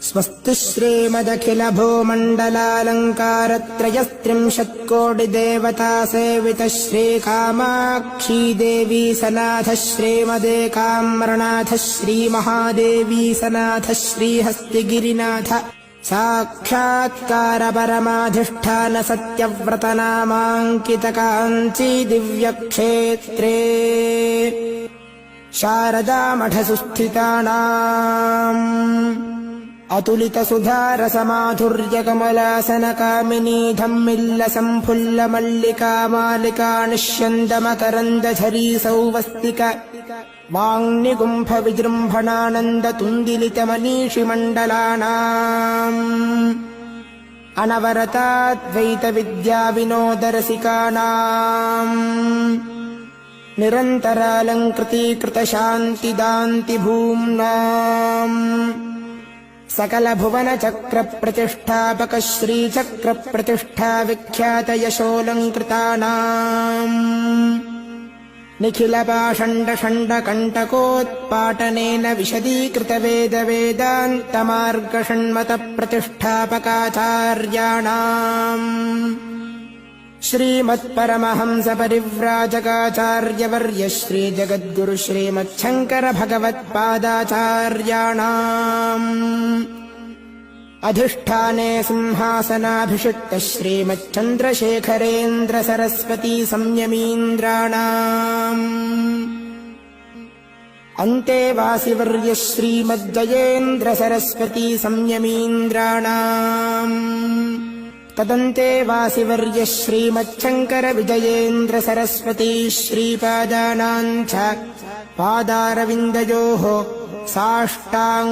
स्वस्ति श्रीमदखिलभूमण्डलालङ्कारत्रयस्त्रिंशत्कोटिदेवता सेवितः श्रीकामाक्षी देवी सनाथः श्रीमदेकाम्रनाथः श्रीमहादेवी सनाथः श्रीहस्तिगिरिनाथ साक्षात्कारपरमाधिष्ठान सत्यव्रतनामाङ्कितकाञ्ची दिव्यक्षेत्रे शारदामठसुस्थितानाम् अतुलितसुधारसमाधुर्यकमलासनकामिनी धम्मिल्लसम्फुल्लमल्लिका मालिका निष्यन्दमकरन्दझरी सौवस्तिक वाङ्निगुम्फविजृम्भणानन्दतुन्दिलितमनीषिमण्डलानाम् अनवरताद्वैतविद्याविनोदरसिकानाम् निरन्तरालङ्कृतीकृतशान्तिदान्तिभूम्नाम् सकलभुवनचक्रप्रतिष्ठापक श्रीचक्रप्रतिष्ठा विख्यातयशोऽलङ्कृतानाम् निखिलपाषण्डषण्डकण्टकोत्पाटनेन विशदीकृतवेदवेदान्तमार्गषण्मतप्रतिष्ठापकाचार्याणाम् श्रीमत्परमहंसपरिव्राजकाचार्यवर्य श्रीजगद्गुरु श्रीमच्छङ्करभगवत्पादाचार्याणाम् अधिष्ठाने सिंहासनाभिषिक्त श्रीमच्चन्द्रशेखरेन्द्र सरस्वती संयमीन्द्राणाम् अन्तेवासिवर्य श्रीमज्जयेन्द्र सरस्वती संयमीन्द्राणाम् तदन्तेवासिवर्य श्रीमच्छङ्कर विजयेन्द्र सरस्वती श्रीपादानां च पादारविन्दयोः साष्टाङ्ग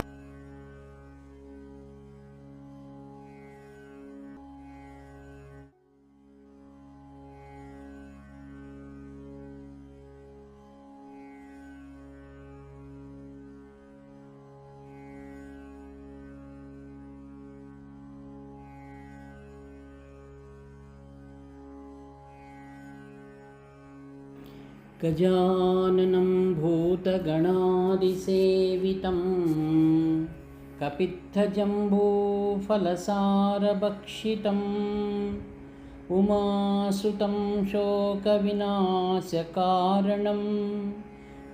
गजाननं भूतगणादिसेवितं कपित्थजम्बूफलसारभक्षितम् उमासुतं शोकविनाशकारणं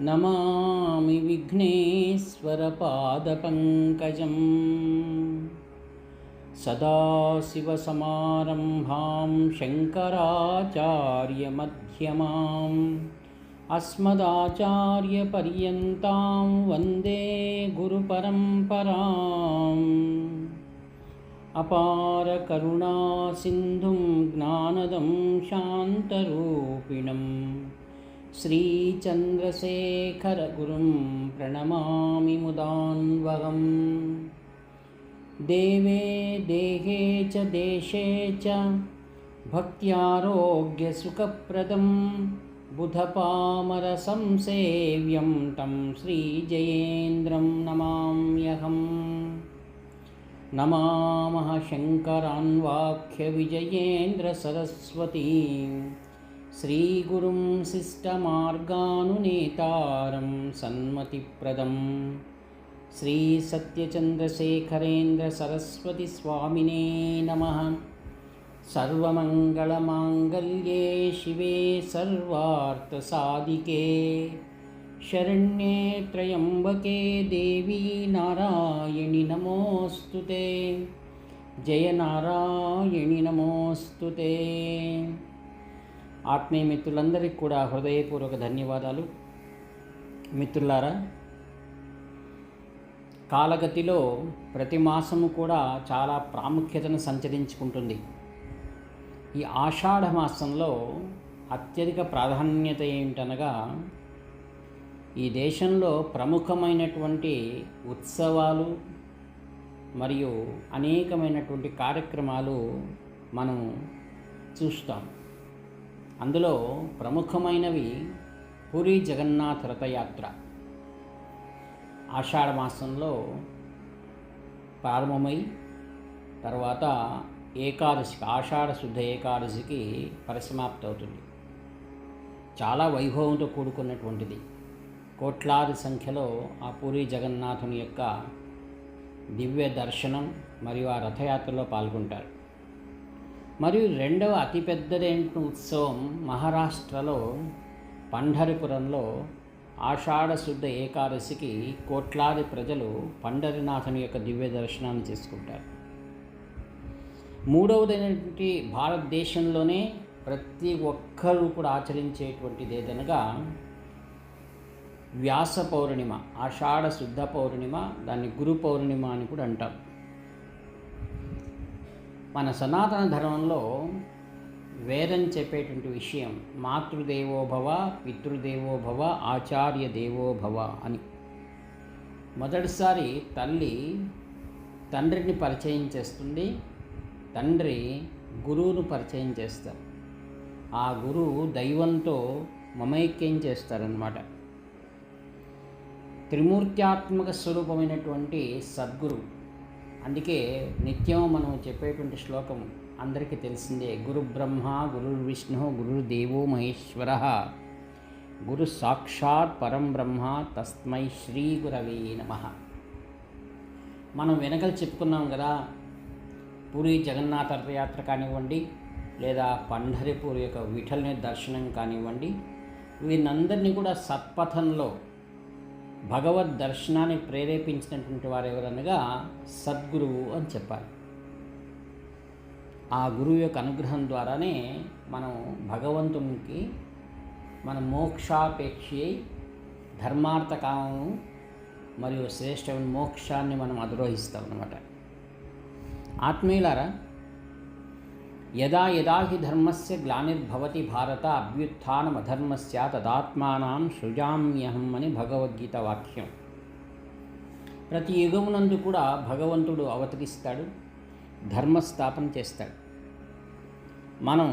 नमामि विघ्नेश्वरपादपङ्कजम् सदाशिवसमारम्भां शङ्कराचार्यमध्यमाम् अस्मदाचार्यपर्यन्तां वन्दे गुरुपरम्पराम् अपारकरुणासिन्धुं ज्ञानदं शान्तरूपिणं श्रीचन्द्रशेखरगुरुं प्रणमामि मुदान्वहम् देवे देहे च देशे च भक्त्यारोग्यसुखप्रदम् बुधपामरसंसेव्यं तं श्रीजयेन्द्रं नमाम्यहम् नमामः शङ्करान्वाख्यविजयेन्द्रसरस्वतीं श्रीगुरुं शिष्टमार्गानुनेतारं सन्मतिप्रदं श्रीसत्यचन्द्रशेखरेन्द्रसरस्वतीस्वामिने नमः। सर्वमङ्गलमाङ्गल्ये शिवे सर्वार्थसाधिके शरण्ये त्र्यम्बके देवी नारायणि नमोऽस्तुते। जय नारायणि नमोऽस्तुते। ఆత్మీయ మిత్రులందరికీ కూడా హృదయపూర్వక ధన్యవాదాలు. మిత్రులారా, కాలగతిలో ప్రతి మాసము కూడా చాలా ప్రాముఖ్యతను సంచరించుకుంటుంది. ఈ ఆషాఢ మాసంలో అత్యధిక ప్రాధాన్యత ఏమిటనగా, ఈ దేశంలో ప్రముఖమైనటువంటి ఉత్సవాలు మరియు అనేకమైనటువంటి కార్యక్రమాలు మనం చూస్తాం. అందులో ప్రముఖమైనవి పూరీ జగన్నాథ రథయాత్ర ఆషాఢ మాసంలో ప్రారంభమై తర్వాత ఏకాదశికి, ఆషాఢ శుద్ధ ఏకాదశికి పరిసమాప్తి అవుతుంది. చాలా వైభవంతో కూడుకున్నటువంటిది. కోట్లాది సంఖ్యలో ఆ పూరి జగన్నాథుని యొక్క దివ్య దర్శనం మరియు ఆ రథయాత్రలో పాల్గొంటారు. మరియు రెండవ అతిపెద్దదైన ఉత్సవం మహారాష్ట్రలో పంఢరిపురంలో ఆషాఢ శుద్ధ ఏకాదశికి కోట్లాది ప్రజలు పండరినాథుని యొక్క దివ్య దర్శనాన్ని చేసుకుంటారు. మూడవదైనటువంటి భారతదేశంలోనే ప్రతి ఒక్కరూ కూడా ఆచరించేటువంటిది ఏదనగా వ్యాస పౌర్ణిమ, ఆషాఢ శుద్ధ పౌర్ణిమ, దాన్ని గురు పౌర్ణిమ అని కూడా అంటాం. మన సనాతన ధర్మంలో వేదం చెప్పేటువంటి విషయం మాతృదేవోభవ, పితృదేవోభవ, ఆచార్య దేవోభవ అని. మొదటిసారి తల్లి తండ్రిని పరిచయం చేస్తుంది, తండ్రి గురువును పరిచయం చేస్తారు. ఆ గురువు దైవంతో మమైక్యం చేస్తారన్నమాట. త్రిమూర్త్యాత్మక స్వరూపమైనటువంటి సద్గురు. అందుకే నిత్యం మనం చెప్పేటువంటి శ్లోకం అందరికీ తెలిసిందే, గురు బ్రహ్మ గురు విష్ణు గురుదేవో మహేశ్వర గురు సాక్షాత్ పరం బ్రహ్మ తస్మై శ్రీ గురవే నమః. మనం వెనకలు చెప్పుకున్నాం కదా, పూరి జగన్నాథ రథయాత్ర కానివ్వండి, లేదా పంఢరిపూర్ యొక్క విఠల్ని దర్శనం కానివ్వండి, వీరందరినీ కూడా సత్పథంలో భగవద్ దర్శనాన్ని ప్రేరేపించినటువంటి వారు ఎవరనగా సద్గురువు అని చెప్పాలి. ఆ గురువు యొక్క అనుగ్రహం ద్వారానే మనం భగవంతునికి మన మోక్షాపేక్షి ధర్మార్థ కామము మరియు శ్రేష్టమైన మోక్షాన్ని మనం అధిరోహిస్తాం అన్నమాట. ఆత్మీయులారా, యదా యదా హి ధర్మస్య గ్లానిర్భవతి భారత అభ్యుత్థానమధర్మస్య తదాత్మానం సృజామ్యహం అని భగవద్గీత వాక్యం. ప్రతి యుగమునందు కూడా భగవంతుడు అవతరిస్తాడు, ధర్మస్థాపన చేస్తాడు. మనం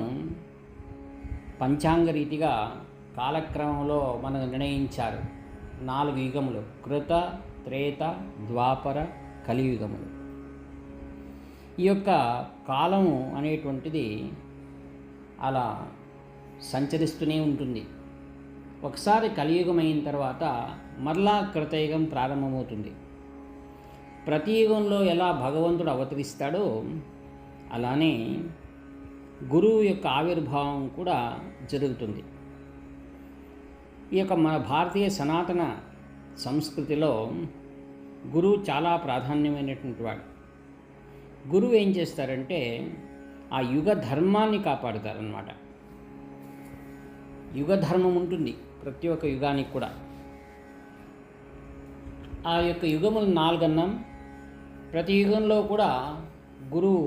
పంచాంగ రీతిగా కాలక్రమంలో మనకు నిర్ణయించారు 4 యుగములు: కృత, త్రేత, ద్వాపర, కలియుగములు. ఈ యొక్క కాలము అనేటువంటిది అలా సంచరిస్తూనే ఉంటుంది. ఒకసారి కలియుగం అయిన తర్వాత మరలా కృతయుగం ప్రారంభమవుతుంది. ప్రతి యుగంలో ఎలా భగవంతుడు అవతరిస్తాడో అలానే గురువు యొక్క ఆవిర్భావం కూడా జరుగుతుంది. ఈ యొక్క మన భారతీయ సనాతన సంస్కృతిలో గురువు చాలా ప్రాధాన్యమైనటువంటి వాడు. గురువు ఏం చేస్తారంటే ఆ యుగ ధర్మాన్ని కాపాడుతారనమాట. యుగ ధర్మం ఉంటుంది ప్రతి ఒక్క యుగానికి కూడా. ఆ యొక్క యుగములు 4 అన్నాం. ప్రతి యుగంలో కూడా గురువు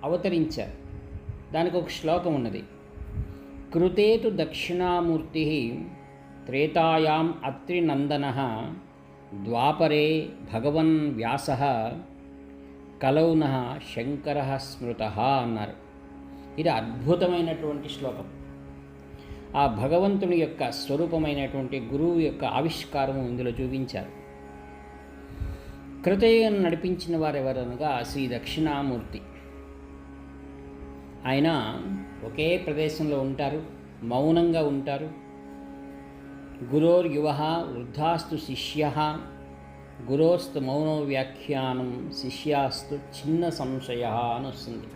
అవతరించారు. దానికి ఒక శ్లోకం ఉన్నది. కృతేతు దక్షిణామూర్తి త్రేతాయాం అత్రినందనః ద్వాపరే భగవన్ వ్యాసః కలౌనః శంకరః స్మృతః అన్నారు. ఇది అద్భుతమైనటువంటి శ్లోకం. ఆ భగవంతుని యొక్క స్వరూపమైనటువంటి గురువు యొక్క ఆవిష్కారం ఇందులో చూపించారు. కృతయుగం నడిపించిన వారు ఎవరనగా శ్రీ దక్షిణామూర్తి. ఆయన ఒకే ప్రదేశంలో ఉంటారు, మౌనంగా ఉంటారు. గురోర్యువః వృద్ధాస్తు శిష్యః గురోస్తు మౌనో వ్యాఖ్యానం శిష్యాస్తు చిన్న సంశయః అని వస్తుంది.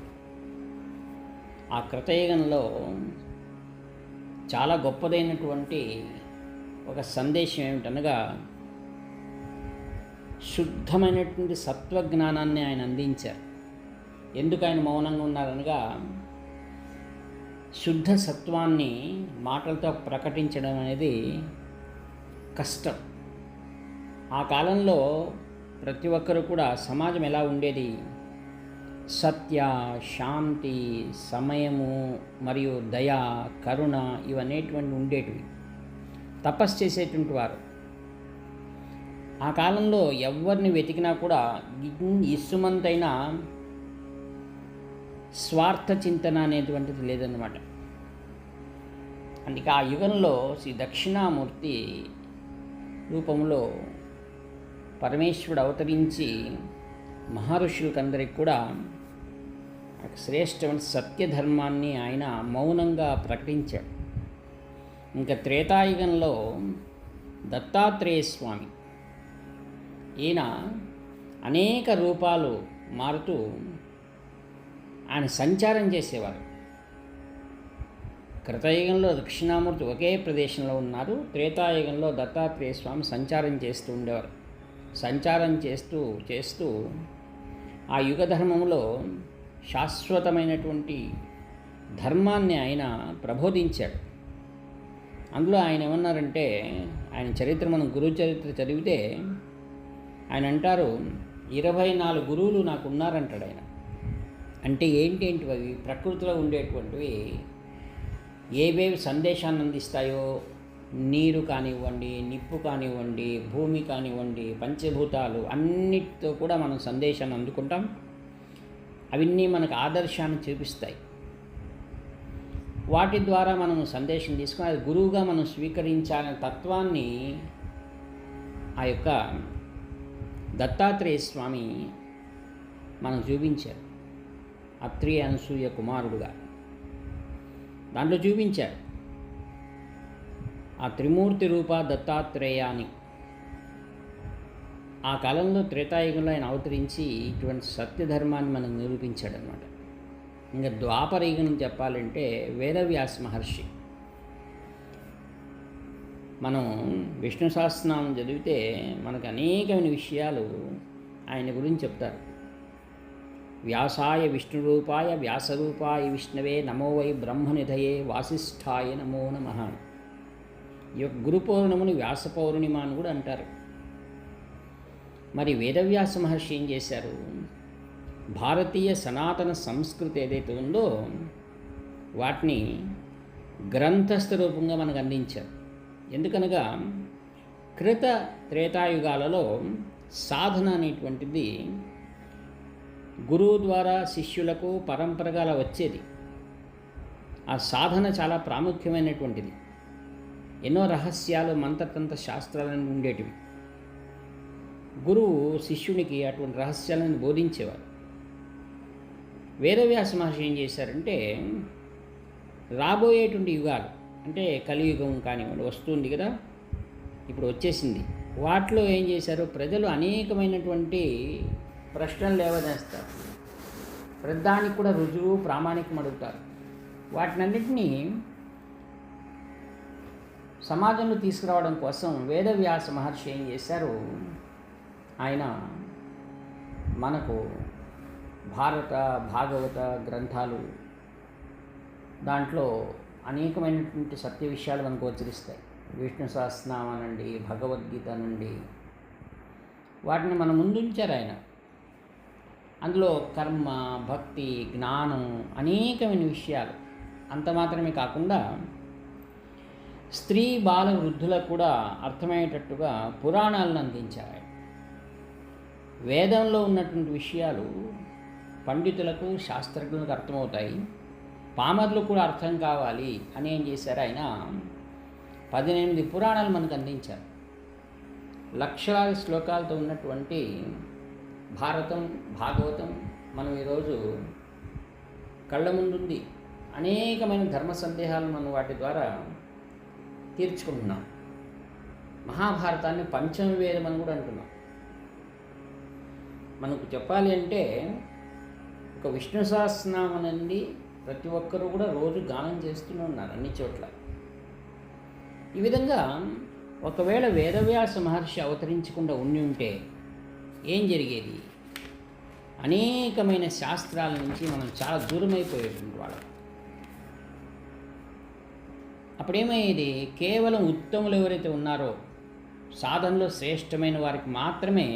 ఆ కృతయుగంలో చాలా గొప్పదైనటువంటి ఒక సందేశం ఏమిటనగా శుద్ధమైనటువంటి సత్వజ్ఞానాన్ని ఆయన అందించారు. ఎందుకు ఆయన మౌనంగా ఉన్నారనగా శుద్ధ సత్వాన్ని మాటలతో ప్రకటించడం అనేది కష్టం. ఆ కాలంలో ప్రతి ఒక్కరు కూడా సమాజం ఎలా ఉండేది, సత్య, శాంతి, సమయము మరియు దయ, కరుణ ఇవనేటువంటి ఉండేటివి. తపస్సు చేసేటువంటి వారు. ఆ కాలంలో ఎవరిని వెతికినా కూడా ఇసుమంతైనా స్వార్థ చింతన అనేటువంటిది లేదన్నమాట. అందుకే ఆ యుగంలో శ్రీ దక్షిణామూర్తి రూపంలో పరమేశ్వరుడు అవతరించి మహర్షులకందరికి కూడా శ్రేష్టమైన సత్యధర్మాన్ని ఆయన మౌనంగా ప్రకటించాడు. ఇంకా త్రేతాయుగంలో దత్తాత్రేయ స్వామి, ఈయన అనేక రూపాలు మారుతూ ఆయన సంచారం చేసేవారు. కృతయుగంలో దక్షిణామూర్తి ఒకే ప్రదేశంలో ఉన్నారు. త్రేతాయుగంలో దత్తాత్రేయ స్వామి సంచారం చేస్తూ ఉండేవారు. సంచారం చేస్తూ చేస్తూ ఆ యుగ ధర్మంలో శాశ్వతమైనటువంటి ధర్మాన్ని ఆయన ప్రబోధించాడు. అందులో ఆయన ఏమన్నారంటే, ఆయన చరిత్ర, మనం గురువు చరిత్ర చదివితే ఆయన అంటారు, 24 గురువులు నాకు ఉన్నారంటాడు ఆయన. అంటే ఏంటేంటివి అవి? ప్రకృతిలో ఉండేటువంటివి ఏవేవి సందేశాన్ని అందిస్తాయో, నీరు కానివ్వండి, నిప్పు కానివ్వండి, భూమి కానివ్వండి, పంచభూతాలు అన్నిటితో కూడా మనం సందేశాన్ని అందుకుంటాం. అవన్నీ మనకు ఆదర్శాన్ని చూపిస్తాయి. వాటి ద్వారా మనం సందేశం తీసుకుని అది గురువుగా మనం స్వీకరించాలనే తత్వాన్ని ఆ యొక్క దత్తాత్రేయ స్వామి మనం చూపించారు. అత్రి అనసూయ కుమారుడుగా దాంట్లో చూపించారు. ఆ త్రిమూర్తి రూప దత్తాత్రేయ అని ఆ కాలంలో త్రేతాయుగంలో ఆయన అవతరించి ఇటువంటి సత్యధర్మాన్ని మనం నిరూపించాడు అనమాట. ఇంకా ద్వాపర యుగం చెప్పాలంటే వేదవ్యాస మహర్షి. మనం విష్ణు సహస్రనామం చదివితే మనకు అనేకమైన విషయాలు ఆయన గురించి చెప్తారు. వ్యాసాయ విష్ణురూపాయ వ్యాసరూపాయ విష్ణవే నమో వై బ్రహ్మనిధయే వాసిష్ఠాయ నమో నమః. ఈ యొక్క గురు పౌర్ణముని వ్యాస పౌర్ణిమ అని కూడా అంటారు. మరి వేదవ్యాస మహర్షి ఏం చేశారు? భారతీయ సనాతన సంస్కృతి ఏదైతే ఉందో వాటిని గ్రంథస్థ రూపంగా మనకు అందించారు. ఎందుకనగా కృత త్రేతాయుగాలలో సాధన అనేటువంటిది గురువు ద్వారా శిష్యులకు పరంపరగా అలా వచ్చేది. ఆ సాధన చాలా ప్రాముఖ్యమైనటువంటిది. ఎన్నో రహస్యాలు, మంత్రతంత్ర శాస్త్రాలను ఉండేటివి. గురువు శిష్యునికి అటువంటి రహస్యాలను బోధించేవారు. వేదవ్యాస మహర్షి ఏం చేశారంటే, రాబోయేటువంటి యుగాలు అంటే కలియుగం కానివ్వండి, వస్తుంది కదా, ఇప్పుడు వచ్చేసింది. వాటిలో ఏం చేశారు? ప్రజలు అనేకమైనటువంటి ప్రశ్నలు లేవనేస్తారు. ప్రతిదానికి కూడా రుజువు, ప్రామాణికం అడుగుతారు. వాటినన్నింటినీ సమాజంలో తీసుకురావడం కోసం వేదవ్యాస మహర్షి ఏం చేశారు? ఆయన మనకు భారత, భాగవత గ్రంథాలు, దాంట్లో అనేకమైనటువంటి సత్య విషయాలు మనకు గోచరిస్తాయి. విష్ణు సహస్రనామం అనండి, భగవద్గీత అనండి, వాటిని మన ముందుంచారు ఆయన. అందులో కర్మ, భక్తి, జ్ఞానం, అనేకమైన విషయాలు. అంత మాత్రమే కాకుండా స్త్రీ, బాల, వృద్ధులకు కూడా అర్థమయ్యేటట్టుగా పురాణాలను అందించారు. వేదంలో ఉన్నటువంటి విషయాలు పండితులకు, శాస్త్రజ్ఞులకు అర్థమవుతాయి, పామరులకు కూడా అర్థం కావాలి అని ఏం చేశారు? ఆయన 18 పురాణాలు మనకు అందించారు. లక్షలాది శ్లోకాలతో ఉన్నటువంటి భారతం, భాగవతం మనం ఈరోజు కళ్ళ ముందుంది. అనేకమైన ధర్మ సందేహాలు మనం వాటి ద్వారా తీర్చుకుంటున్నాం. మహాభారతాన్ని పంచమ వేదం అని కూడా అంటున్నాం. మనకు చెప్పాలి అంటే ఒక విష్ణు సహస్రనామం నుండి ప్రతి ఒక్కరూ కూడా రోజు గానం చేస్తూనే ఉన్నారు అన్ని చోట్ల. ఈ విధంగా ఒకవేళ వేదవ్యాస మహర్షి అవతరించకుండా ఉండి ఉంటే ఏం జరిగేది? అనేకమైన శాస్త్రాల నుంచి మనం చాలా దూరమైపోయేటువంటి వాళ్ళం. అప్పుడేమయ్యేది? కేవలం ఉత్తములు ఎవరైతే ఉన్నారో, సాధనలో శ్రేష్టమైన వారికి మాత్రమే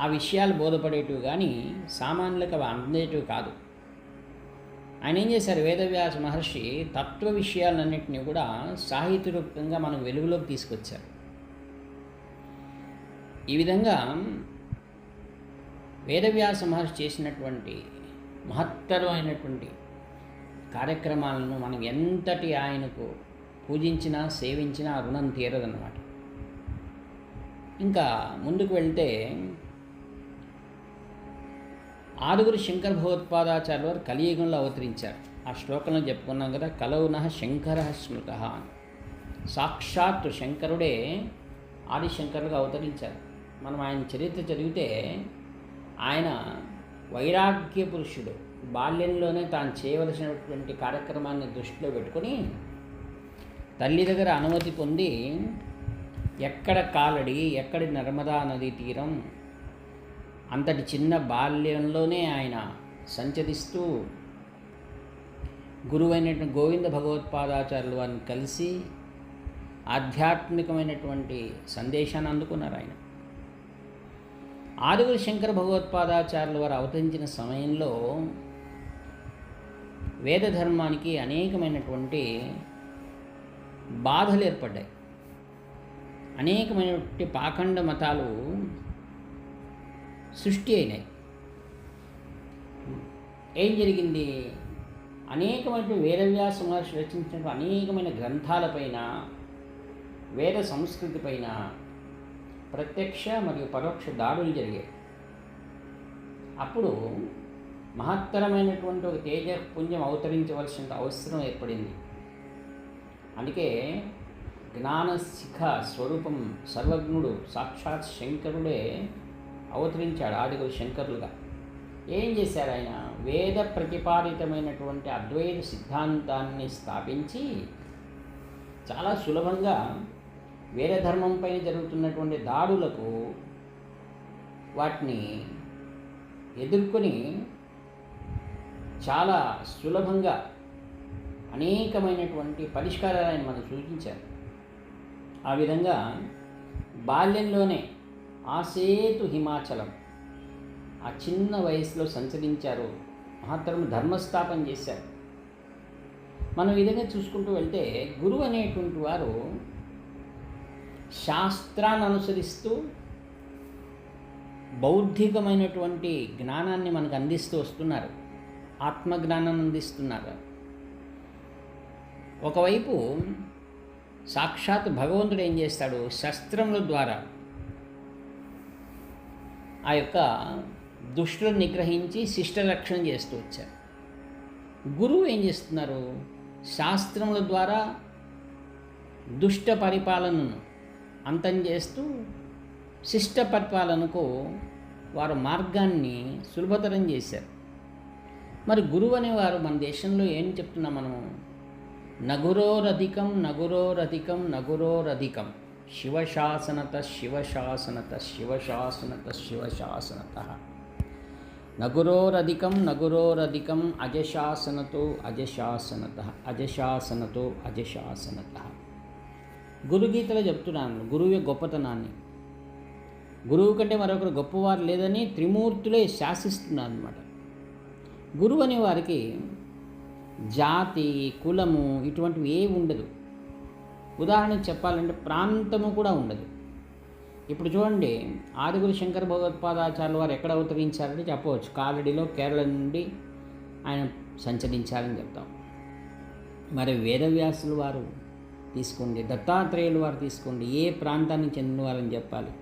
ఆ విషయాలు బోధపడేటివి, కానీ సామాన్యులకు అవి అందేటివి కాదు. ఆయన ఏం చేశారు? వేదవ్యాస మహర్షి తత్వ విషయాలన్నింటినీ కూడా సాహిత్య రూపంగా మనం వెలుగులోకి తీసుకొచ్చారు. ఈ విధంగా వేదవ్యాస మహర్షి చేసినటువంటి మహత్తరమైనటువంటి కార్యక్రమాలను మనం ఎంతటి ఆయనకు పూజించినా, సేవించినా రుణం తీరదన్నమాట. ఇంకా ముందుకు వెళ్తే ఆరుగురు శంకర భగవత్పాదాచార్యుల వారు కలియుగంలో అవతరించారు. ఆ శ్లోకంలో చెప్పుకున్నాం కదా, కలౌనః శంకర స్మృత అని. సాక్షాత్తు శంకరుడే ఆదిశంకరులుగా అవతరించారు. మనం ఆయన చరిత్ర చదివితే ఆయన వైరాగ్య పురుషుడు. బాల్యంలోనే తాను చేయవలసినటువంటి కార్యక్రమాన్ని దృష్టిలో పెట్టుకొని తల్లి దగ్గర అనుమతి పొంది ఎక్కడ కాలడి, ఎక్కడి నర్మదా నదీ తీరం, అంతటి చిన్న బాల్యంలోనే ఆయన సంచరిస్తూ గురువైనటువంటి గోవింద భగవత్పాదాచార్యుల వారిని కలిసి ఆధ్యాత్మికమైనటువంటి సందేశాన్ని అందుకున్నారు. ఆయన ఆరుగురు శంకర భగవత్పాదాచార్యుల వారు అవతరించిన సమయంలో వేద ధర్మానికి అనేకమైనటువంటి బాధలు ఏర్పడ్డాయి. అనేకమైనటువంటి పాఖండ మతాలు సృష్టి అయినాయి. ఏం జరిగింది? అనేకమైనటువంటి వేదవ్యాస మహర్షి రచించినటువంటి అనేకమైన గ్రంథాలపైన, వేద సంస్కృతి పైన ప్రత్యక్ష మరియు పరోక్ష దాడులు జరిగాయి. అప్పుడు మహత్తరమైనటువంటి ఒక తేజపుంజం అవతరించవలసిన అవసరం ఏర్పడింది. అందుకే జ్ఞానశిఖ స్వరూపం సర్వజ్ఞుడు సాక్షాత్ శంకరుడే అవతరించాడు ఆదిగురు శంకరులుగా. ఏం చేశారు ఆయన? వేద ప్రతిపాదితమైనటువంటి అద్వైత సిద్ధాంతాన్ని స్థాపించి చాలా సులభంగా వేదధర్మంపై జరుగుతున్నటువంటి దాడులకు వాటిని ఎదుర్కొని చాలా సులభంగా అనేకమైనటువంటి పరిష్కారాలను మనం సూచించారు. ఆ విధంగా బాల్యంలోనే ఆసేతు హిమాచలం ఆ చిన్న వయసులో సంచరించారు. మహత్తరం ధర్మస్థాపన చేశారు. మనం ఈ విధంగా చూసుకుంటూ వెళ్తే గురువు అనేటువంటి వారు శాస్త్రాన్ని అనుసరిస్తూ బౌద్ధికమైనటువంటి జ్ఞానాన్ని మనకు అందిస్తూ వస్తున్నారు. ఆత్మజ్ఞానాన్ని అందిస్తున్నారు. ఒకవైపు సాక్షాత్ భగవంతుడు ఏం చేస్తాడు? శస్త్రముల ద్వారా ఆ యొక్క దుష్టులను నిగ్రహించి శిష్ట రక్షణ చేస్తూ వచ్చారు. గురువు ఏం చేస్తున్నారు? శాస్త్రముల ద్వారా దుష్ట పరిపాలనను అంతం చేస్తూ శిష్ట పరిపాలనకు వారు మార్గాన్ని సులభతరం చేశారు. మరి గురువు అనేవారు మన దేశంలో ఏం చెప్తున్నాం మనము? నగురోరధికం నగురోరధికం నగురోరధికం శివశాసనత శివశాసనత శివశాసనత శివశాసనత నగురోరధికం నగురోరధికం అజశాసనతో అజశాసనత అజశాసనతో అజశాసనత. గురుగీతలో చెప్తున్నాను గురువు గొప్పతనాన్ని. గురువు కంటే మరొకరు గొప్పవారు లేదని త్రిమూర్తులే శాసిస్తున్నారు అన్నమాట. గురువు అనే వారికి జాతి, కులము ఇటువంటివి ఏవి ఉండదు. ఉదాహరణకు చెప్పాలంటే ప్రాంతము కూడా ఉండదు. ఇప్పుడు చూడండి, ఆదిగురు శంకర భగవత్పాదాచార్యుల వారు ఎక్కడ అవతరించారంటే చెప్పవచ్చు, కాలడిలో కేరళ నుండి ఆయన సంచరించారని చెప్తాం. మరి వేదవ్యాసుల వారు తీసుకోండి, దత్తాత్రేయుల వారు తీసుకోండి, ఏ ప్రాంతానికి చెందినవారని చెప్పాలి.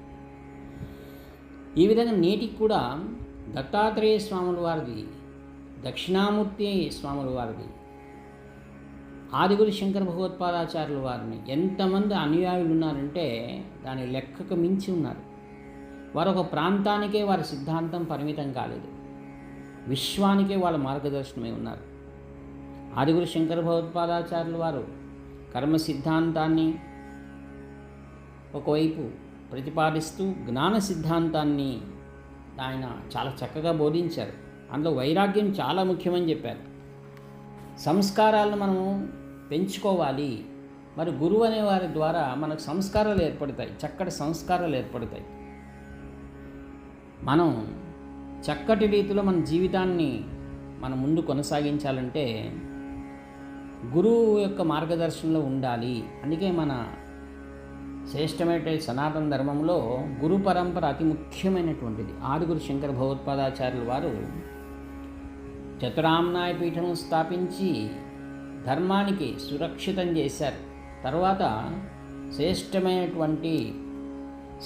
ఈ విధంగా నేటికి కూడా దత్తాత్రేయ స్వాముల వారిది, దక్షిణామూర్తి స్వాముల వారిది, ఆదిగురు శంకర భగవత్పాదాచార్యుల వారిని ఎంతమంది అనుయాయులు ఉన్నారంటే దాని లెక్కకు మించి ఉన్నారు. వారు ఒక ప్రాంతానికే వారి సిద్ధాంతం పరిమితం కాలేదు, విశ్వానికే వాళ్ళ మార్గదర్శనమై ఉన్నారు. ఆదిగురు శంకర భగవత్పాదాచార్యుల వారు కర్మ సిద్ధాంతాన్ని ఒకవైపు ప్రతిపాదిస్తూ జ్ఞాన సిద్ధాంతాన్ని ఆయన చాలా చక్కగా బోధించారు. అందులో వైరాగ్యం చాలా ముఖ్యమని చెప్పారు. సంస్కారాలను మనము పెంచుకోవాలి. మరి గురువు అనే వారి ద్వారా మనకు సంస్కారాలు ఏర్పడతాయి, చక్కటి సంస్కారాలు ఏర్పడతాయి. మనం చక్కటి రీతిలో మన జీవితాన్ని మనం ముందు కొనసాగించాలంటే గురువు యొక్క మార్గదర్శనంలో ఉండాలి. అందుకే మన శ్రేష్టమైన సనాతన ధర్మంలో గురు పరంపర అతి ముఖ్యమైనటువంటిది. ఆదిగురు శంకర భగవత్పాదాచార్యుల వారు చతురామ్నాయ పీఠం స్థాపించి ధర్మానికి సురక్షితం చేశారు. తర్వాత శ్రేష్టమైనటువంటి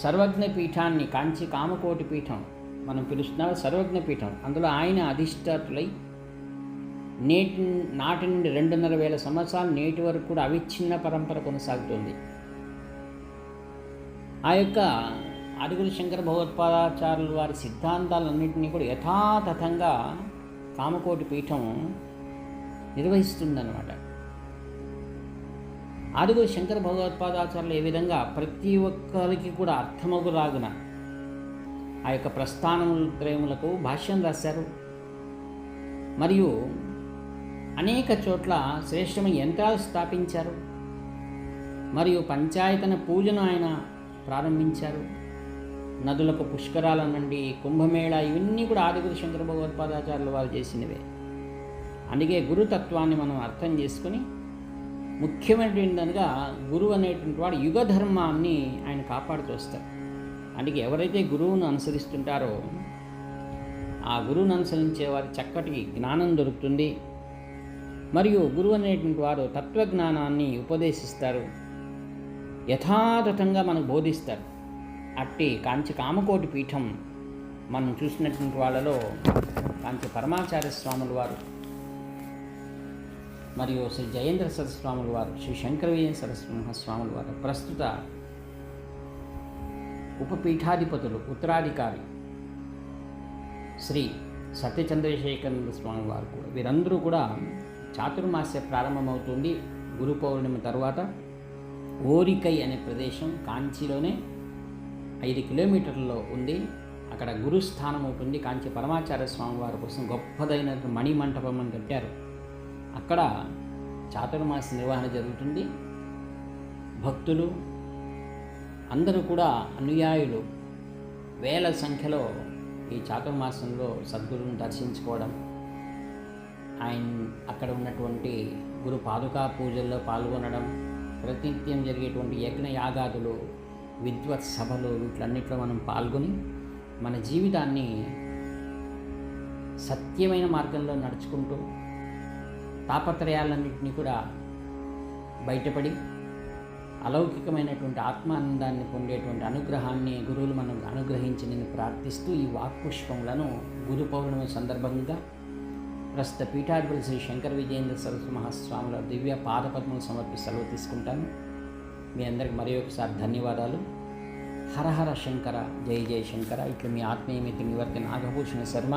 సర్వజ్ఞ పీఠాన్ని, కాంచి కామకోటి పీఠం మనం పిలుస్తున్న సర్వజ్ఞ పీఠం. అందులో ఆయన అధిష్టాతులై నాటి నుండి 2,500 సంవత్సరాలు నేటి వరకు కూడా అవిచ్ఛిన్న పరంపర కొనసాగుతుంది. ఆ యొక్క ఆదిగురు శంకర భగవత్పాదాచార్యుల వారి సిద్ధాంతాలన్నింటినీ కూడా యథాతథంగా కామకోటి పీఠం నిర్వహిస్తుందన్నమాట. ఆదిగురు శంకర భగవత్పాదాచార్యులు ఏ విధంగా ప్రతి ఒక్కరికి కూడా అర్థమగులాగున ఆ యొక్క ప్రస్థానములత్రయములకు భాష్యం రాశారు, మరియు అనేక చోట్ల శ్రేష్టమైన యంత్రాలు స్థాపించారు, మరియు పంచాయతన పూజను ఆయన ప్రారంభించారు. నదులకు పుష్కరాల నుండి కుంభమేళ ఇవన్నీ కూడా ఆదిగురు శంకర భగవత్పాదాచార్యుల వారు చేసినవే. అందుకే గురుతత్వాన్ని మనం అర్థం చేసుకుని ముఖ్యమైనటువంటిగా గురువు అనేటువంటి వాడు యుగ ధర్మాన్ని ఆయన కాపాడుతూ వస్తారు. అందుకే ఎవరైతే గురువును అనుసరిస్తుంటారో ఆ గురువును అనుసరించే వారి చక్కటి జ్ఞానం దొరుకుతుంది. మరియు గురువు అనేటువంటి వారు తత్వజ్ఞానాన్ని ఉపదేశిస్తారు, యథాతథంగా మనకు బోధిస్తారు. అట్టి కాంచి కామకోటి పీఠం మనం చూసినటువంటి వాళ్ళలో కాంచి పరమాచార్య స్వాముల వారు, మరియు శ్రీ జయేంద్ర సరస్వాముల వారు, శ్రీ శంకర విజయ సరస్వాముల వారు ప్రస్తుత ఉపపీఠాధిపతులు, ఉత్తరాధికారి శ్రీ సత్యచంద్రశేఖర స్వామి వారు కూడా, వీరందరూ కూడా చాతుర్మాస్య ప్రారంభమవుతుంది గురు పౌర్ణమి తర్వాత. ఓరికై అనే ప్రదేశం కాంచీలోనే 5 కిలోమీటర్లలో ఉంది. అక్కడ గురుస్థానం ఉంటుంది. కాంచి పరమాచార్య స్వామి వారి కోసం గొప్పదైన మణిమంటపం అని కట్టారు. అక్కడ చాతుర్మాస నిర్వహణ జరుగుతుంది. భక్తులు అందరూ కూడా అనుయాయులు వేల సంఖ్యలో ఈ చాతుర్మాసంలో సద్గురువుని దర్శించుకోవడం, ఆయన అక్కడ ఉన్నటువంటి గురు పాదుకా పూజల్లో పాల్గొనడం, ప్రతినిత్యం జరిగేటువంటి యజ్ఞ యాగాదులు, విద్వత్ సభలు, వీటిలన్నింటిలో మనం పాల్గొని మన జీవితాన్ని సత్యమైన మార్గంలో నడుచుకుంటూ తాపత్రయాలన్నింటినీ కూడా బయటపడి అలౌకికమైనటువంటి ఆత్మానందాన్ని పొందేటువంటి అనుగ్రహాన్ని గురువులు మనం అనుగ్రహించి ప్రార్థిస్తూ ఈ వాక్పుష్పములను గురు పౌర్ణమి సందర్భంగా ప్రస్తుత పీఠాధిపతి శ్రీ శంకర విజయేంద్ర సరస్వతి మహాస్వాముల దివ్య పాదపద్మలు సమర్పి సెలవు తీసుకుంటాను. మీ అందరికి మరి ఒకసారి ధన్యవాదాలు. హరహర శంకర, జై జయ శంకర. ఇట్లా మీ ఆత్మీయమితి నివర్తి నాగభూషణ శర్మ.